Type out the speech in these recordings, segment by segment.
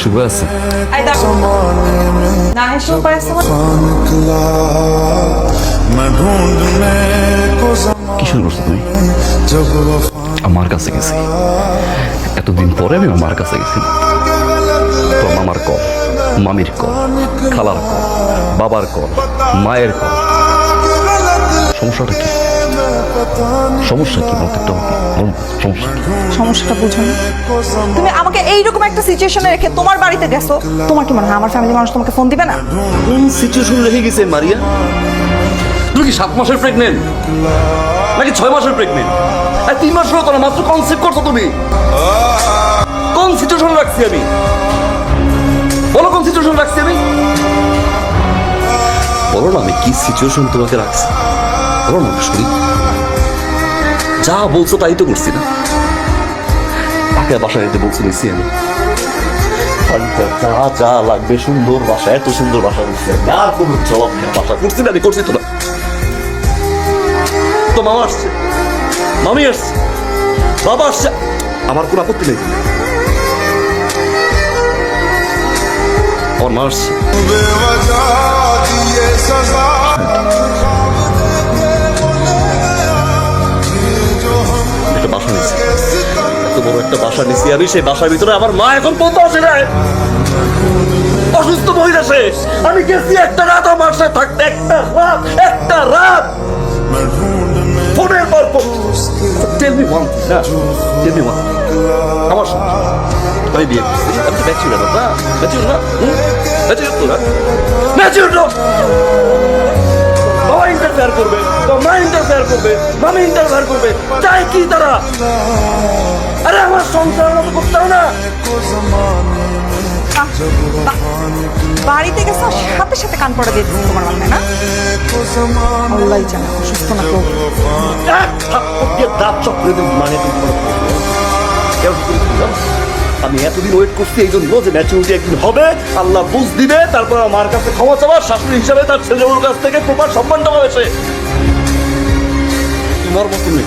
শুভ আছে? না এসব পারছে কি শুরু করছো তুমি? আমার কাছে গেছি, এতদিন পরে আমি আমার কাছে গেছি। তোর মামার কল, মামির কল, খালার কল, বাবার কল, মায়ের কল। সমস্যাটা কি? সমস্যা কি বলতে? সমস্যা কি? সমস্যাটা বুঝো না। তুমি আমাকে এইরকম একটা সিচুয়েশনে রেখে তোমার বাড়িতে গেছো, তোমার কি মনে হয় আমার ফ্যামিলি মানুষ তোমাকে ফোন দিবে না? কোন সিচুয়েশন রেখে গেছে মারিয়া? তুমি কি 7 মাসের প্রেগনেন্ট নাকি 6 মাসের প্রেগনেন্ট? আর 3 মাস হলো না, মাত্র কনসেপ্ট করছো তুমি। কোন সিচুয়েশন রাখছি আমি? বলো কোন সিচুয়েশন রাখছি আমি? বলো না আমি কি সিচুয়েশন তোমাকে রাখছি? বলো না শুনি। যা বলছো তাই তো করছি না? তাকে বাসায় যেতে বলছি নিছি আমি। যা যা লাগবে সুন্দর বাসা, এত সুন্দর বাসা দিচ্ছি আমি। আর কোনো জবাব নেই, বাসা করছি না আমি, করছি তো না। তো মামা আসছে, মামি আসছে, বাবা আসছে, আমার কোনো আপত্তি নেই। আমার মা আসছে। একটা বাসা নিচ্ছি, এত বড় একটা বাসা নিচ্ছি আমি, সেই বাসার ভিতরে আমার মা এখন পর্যন্ত আসে নাই। অসুস্থ মহিলা সে। আমি গেছি একটা রাত আমার সাথে থাকতে, একটা রাত ফোনের পর টেল মি ওয়ান থিং না, টেল মি ওয়ান। আমার সঙ্গে আমি বিয়ে করছি, আমি তো ব্যাচুলার না, ব্যাচুলার না, ব্যাচুলার তো না, ব্যাচুলার না। বাবা ইন্টারফেয়ার করবে, মা ইন্টারফেয়ার করবে, মামি ইন্টারফেয়ার করবে, চাই কি তারা? আরে আমার সংসার মতো করতে হবে না। বাড়িতে গেছো সাথে সাথে কান পড়া দিয়ে দিচ্ছে তোমার মাথায় না? আল্লাহই জানে অসুস্থ না কেউ। আমি এতদিন ওয়েট করছি এই জন্য যে ম্যাচুরিটি একদিন হবে, আল্লাহ বুঝ দিবে, তারপর আমার কাছে ক্ষমা চাওয়ার শাশুড়ি হিসাবে তার ছেলের কাছ থেকে প্রপার সম্মানটা পাবে সে। তোমার মতো নেই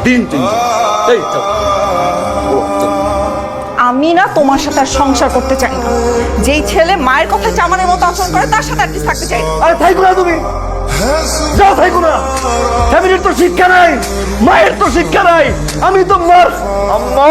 দিন দিন। এই যাও। আমি না তোমার সাথে আর সংসার করতে চাই না। যেই ছেলে মায়ের কথা চামানের মতো আচরণ করে তার সাথে আর কি থাকতে চাই না। আরে থাইকো না তুমি, যাও থাইকো না। ফ্যামিলির তো শিক্ষা নাই, মায়ের তো শিক্ষা নাই। আমি তো মার আম্মা